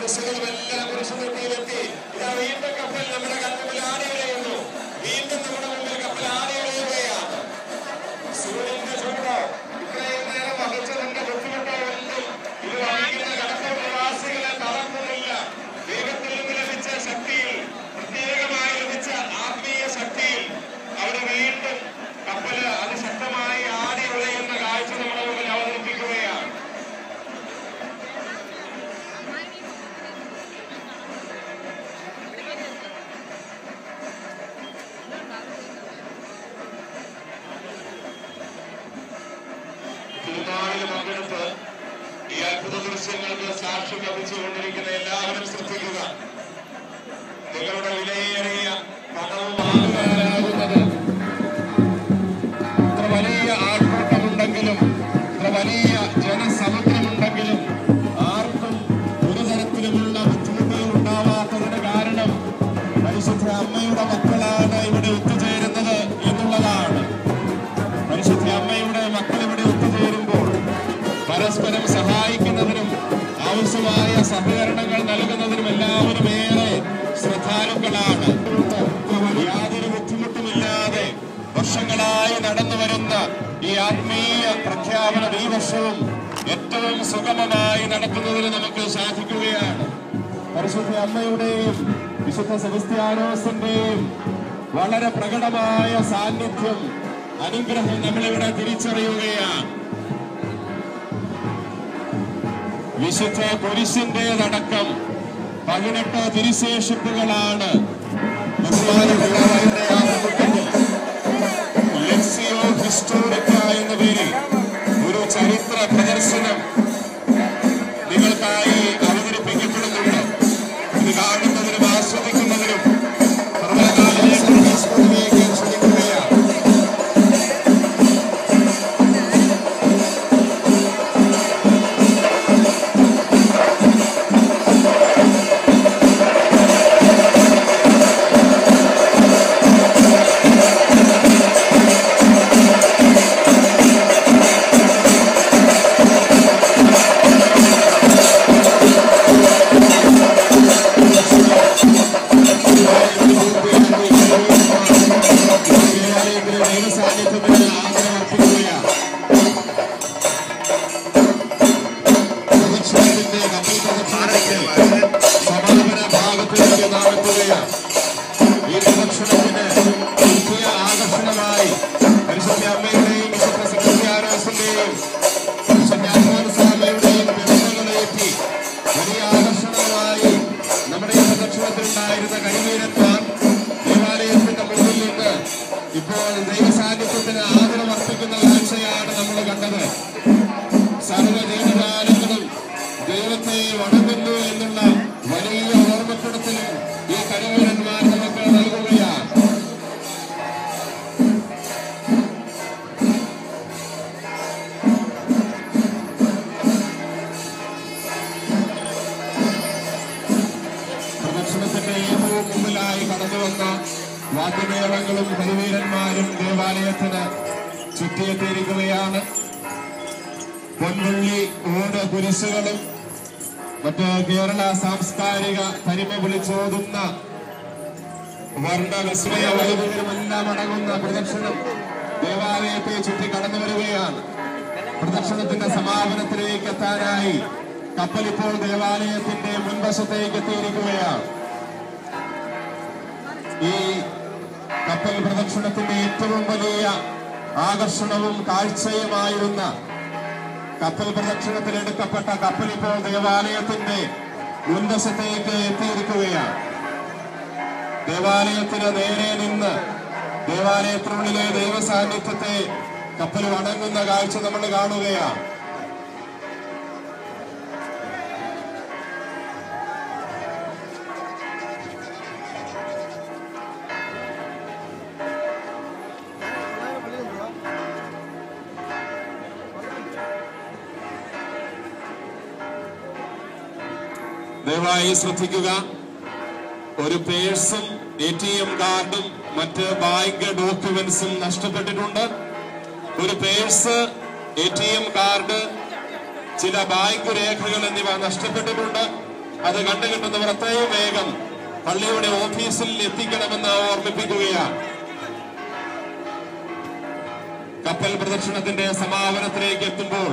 കുരിശുകളുമെല്ലാം കുരിശുപെട്ടിയിലെത്തി. ഇതാ വീണ്ടും കപ്പൽ നമ്മുടെ കപ്പൽ ആടിയുടയുന്നു. വീണ്ടും നമ്മുടെ മുമ്പിൽ കപ്പൽ ആടിയുടയുകയാണ്. സൂര്യന്റെ ചൂട് ഇത്രയും നേരം വഹിച്ചതിന്റെ ബുദ്ധിമുട്ടുകളിൽ ഇത് വഹിക്കുന്ന കടപ്പൂർ നിവാസികളെ തളർത്തുന്നില്ല. ദൈവത്തിൽ നിന്ന് ലഭിച്ച ശക്തിയിൽ, പ്രത്യേകമായി ലഭിച്ച ആത്മീയ ശക്തിയിൽ അവിടെ വീണ്ടും കപ്പല് അതിശക്തമായി ആടി ഉലയുന്ന കാഴ്ച നമ്മുടെ മുമ്പിൽ അവതരിപ്പിക്കുകയാണ്. തിരുനാളിൽ പങ്കെടുത്ത് ഈ അത്ഭുത ദൃശ്യങ്ങൾക്ക് സാക്ഷ്യം ലഭിച്ചുകൊണ്ടിരിക്കുന്ന എല്ലാവരും ശ്രദ്ധിക്കുക. നിങ്ങളുടെ വിലയേറിയ പണവും ആകുന്നത് ഇത്ര വലിയ ആൾക്കൂട്ടമുണ്ടെങ്കിലും, ഇത്ര വലിയ ജനസമുദ്രമുണ്ടെങ്കിലും ആർക്കും ഒരു തരത്തിലുമുള്ള ബുദ്ധിമുട്ടുകൾ ഉണ്ടാവാത്തതിന് കാരണം പരിശുദ്ധ അമ്മയുടെ മക്കളാണ് ഇവിടെ ഒത്തുചേരുന്നത് എന്നുള്ളതാണ്. പരിശുദ്ധ അമ്മയുടെ മക്കൾ ഇവിടെ ഒത്തുചേരുമ്പോൾ പരസ്പരം സഹായിക്കുന്നതിനും ആവശ്യമായ സഹകരണങ്ങൾ നൽകുന്നതിനും എല്ലാവരും ഏറെ ശ്രദ്ധാലുക്കളാണ്. യാതൊരു ബുദ്ധിമുട്ടുമില്ലാതെ വർഷങ്ങളായി നടന്നു വരുന്ന ഈ ആത്മീയ പ്രഖ്യാപനം ഈ വർഷവും ഏറ്റവും സുഗമമായി നടത്തുന്നതിന് നമുക്ക് സാധിക്കുകയാണ്. പരിശുദ്ധ അമ്മയുടെയും വിശുദ്ധ സെബസ്ത്യാനോസിന്റെയും വളരെ പ്രകടമായ സാന്നിധ്യം, അനുഗ്രഹം നമ്മളിവിടെ തിരിച്ചറിയുകയാണ്. വിശുദ്ധ കുരിശിന്റേതടക്കം 18 തിരുശേഷിപ്പുകളാണ് ലെക്സിയോ ഹിസ്റ്റോറിക്ക എന്ന പേരിൽ ഒരു ചരിത്ര പ്രദർശനം നിങ്ങൾക്കായി അവതരിപ്പിക്കപ്പെടുന്നുണ്ട്. ഇത് കാണുന്നതിനും ആസ്വദിക്കുന്നതിനും ഇപ്പോൾ ദൈവസാന്നിധ്യത്തിന് ആദരവർപ്പിക്കുന്ന കാഴ്ചയാണ് നമ്മൾ കണ്ടത്. സർവ്വജീവജാലങ്ങളും ദൈവത്തെ വണങ്ങുന്നു എന്നുള്ള വലിയ ഓർമ്മപ്പെടുത്തലും ഈ കരിവീരന്മാർ നമുക്ക് നൽകുകയാണ്. പ്രദക്ഷിണത്തിന്റെ ഏറ്റവും മുമ്പിലായി കടന്നുവന്ന വാദ്യമേളങ്ങളും കരിവീരന്മാരും ദേവാലയത്തിന് ചുറ്റിയെത്തിയിരിക്കുകയാണ്. പൊൻപുള്ളി ഓട് കുരിശുകളും മറ്റ് കേരള സാംസ്കാരിക തനിമ വിളിച്ചോതുന്ന വർണ്ണവിസ്മയ വൈവിധ്യമെല്ലാം അടങ്ങുന്ന പ്രദക്ഷിണം ദേവാലയത്തെ ചുറ്റി കടന്നു വരികയാണ്. പ്രദക്ഷിണത്തിന്റെ സമാപനത്തിലേക്ക് എത്താനായി കപ്പലിപ്പോൾ ദേവാലയത്തിന്റെ മുൻവശത്തേക്ക് എത്തിയിരിക്കുകയാണ്. ഈ കപ്പൽ പ്രദക്ഷിണത്തിന്റെ ഏറ്റവും വലിയ ആകർഷണവും കാഴ്ചയുമായിരുന്ന കപ്പൽ പ്രദക്ഷിണത്തിൽ എടുക്കപ്പെട്ട കപ്പൽ ഇപ്പോൾ ദേവാലയത്തിന്റെ മുൻവശത്തേക്ക് എത്തിയിരിക്കുകയാണ്. ദേവാലയത്തിന് നേരെ നിന്ന് ദേവാലയത്തിനുള്ളിലെ ദൈവസാന്നിധ്യത്തെ കപ്പൽ വണങ്ങുന്ന കാഴ്ച നമ്മൾ കാണുകയാണ്. ദയവായി ശ്രദ്ധിക്കുക. ഒരു പേഴ്സും ATM കാർഡും മറ്റ് ബാങ്ക് ഡോക്യുമെന്റ്സും നഷ്ടപ്പെട്ടിട്ടുണ്ട്. ഒരു പേഴ്സ്, ATM കാർഡ്, ചില ബാങ്ക് രേഖകൾ എന്നിവ നഷ്ടപ്പെട്ടിട്ടുണ്ട്. അത് കണ്ടുകിട്ടുന്നവർ എത്രയും വേഗം പള്ളിയുടെ ഓഫീസിൽ എത്തിക്കണമെന്ന് ഓർമ്മിപ്പിക്കുകയാണ്. കപ്പൽ പ്രദക്ഷിണത്തിന്റെ സമാപനത്തിലേക്ക് എത്തുമ്പോൾ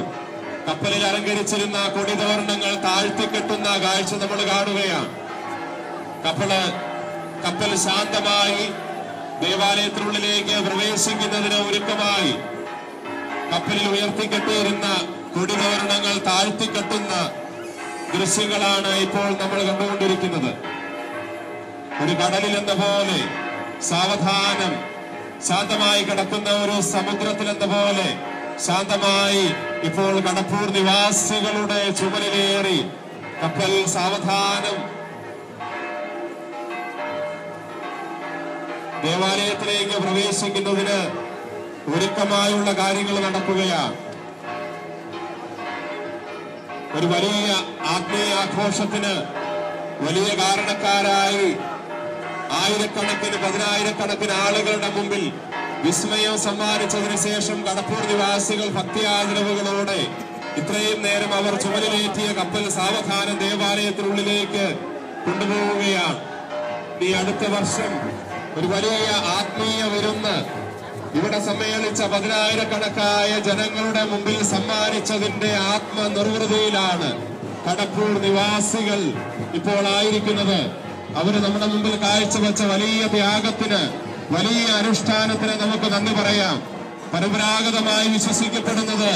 കപ്പലിൽ അലങ്കരിച്ചിരുന്ന കൊടിതോരണങ്ങൾ താഴ്ത്തിക്കെട്ടുന്ന കാഴ്ച നമ്മൾ കാണുകയാണ്. കപ്പൽ ശാന്തമായി ദേവാലയത്തിനുള്ളിലേക്ക് പ്രവേശിക്കുന്നതിന് ഒരുക്കമായി കപ്പലിൽ ഉയർത്തിക്കെട്ടിയിരുന്ന കൊടിതോരണങ്ങൾ താഴ്ത്തിക്കെട്ടുന്ന ദൃശ്യങ്ങളാണ് ഇപ്പോൾ നമ്മൾ കണ്ടുകൊണ്ടിരിക്കുന്നത്. ഒരു കടലിൽ എന്ന പോലെ സാവധാനം ശാന്തമായി കിടക്കുന്ന ഒരു സമുദ്രത്തിൽ എന്ന പോലെ ശാന്തമായി ഇപ്പോൾ കടപ്പൂർ നിവാസികളുടെ ചുമലിലേറി കപ്പൽ സാവധാനം ദേവാലയത്തിലേക്ക് പ്രവേശിക്കുന്നതിന് ഒരുക്കമായുള്ള കാര്യങ്ങൾ നടക്കുകയാണ്. ഒരു വലിയ ആത്മീയാഘോഷത്തിന് വലിയ കാരണക്കാരായി ആയിരക്കണക്കിന് പതിനായിരക്കണക്കിന് ആളുകളുടെ മുമ്പിൽ വിസ്മയം സമ്മാനിച്ചതിന് ശേഷം കടപ്പൂർ നിവാസികൾ ഭക്തിയാദരവുകളോടെ ഇത്രയും നേരം അവർ ചുമലിലേറ്റിയ കപ്പൽ സാവധാനം ദേവാലയത്തിനുള്ളിലേക്ക് കൊണ്ടുപോവുകയാണ്. ഈ അടുത്ത വർഷം ഒരു വലിയ ആത്മീയ വിരുന്ന് ഇവിടെ സമ്മേളിച്ച പതിനായിരക്കണക്കായ ജനങ്ങളുടെ മുമ്പിൽ സമ്മാനിച്ചതിന്റെ ആത്മനിർവൃതിയിലാണ് കടപ്പൂർ നിവാസികൾ ഇപ്പോൾ ആയിരിക്കുന്നത്. അവര് നമ്മുടെ മുമ്പിൽ കാഴ്ചവെച്ച വലിയ ത്യാഗത്തിന്, വലിയ അനുഷ്ഠാനത്തിന് നമുക്ക് നന്ദി പറയാം. പരമ്പരാഗതമായി വിശ്വസിക്കപ്പെടുന്നത്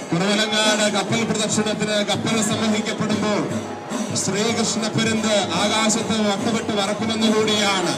കുറവലങ്ങാട് കപ്പൽ പ്രദക്ഷിണത്തിന് കപ്പൽ സമ്മതിക്കപ്പെടുമ്പോൾ ശ്രീകൃഷ്ണ പെരുന്ത് ആകാശത്ത് വട്ടമിട്ട് പറക്കുമെന്നുകൂടിയാണ്.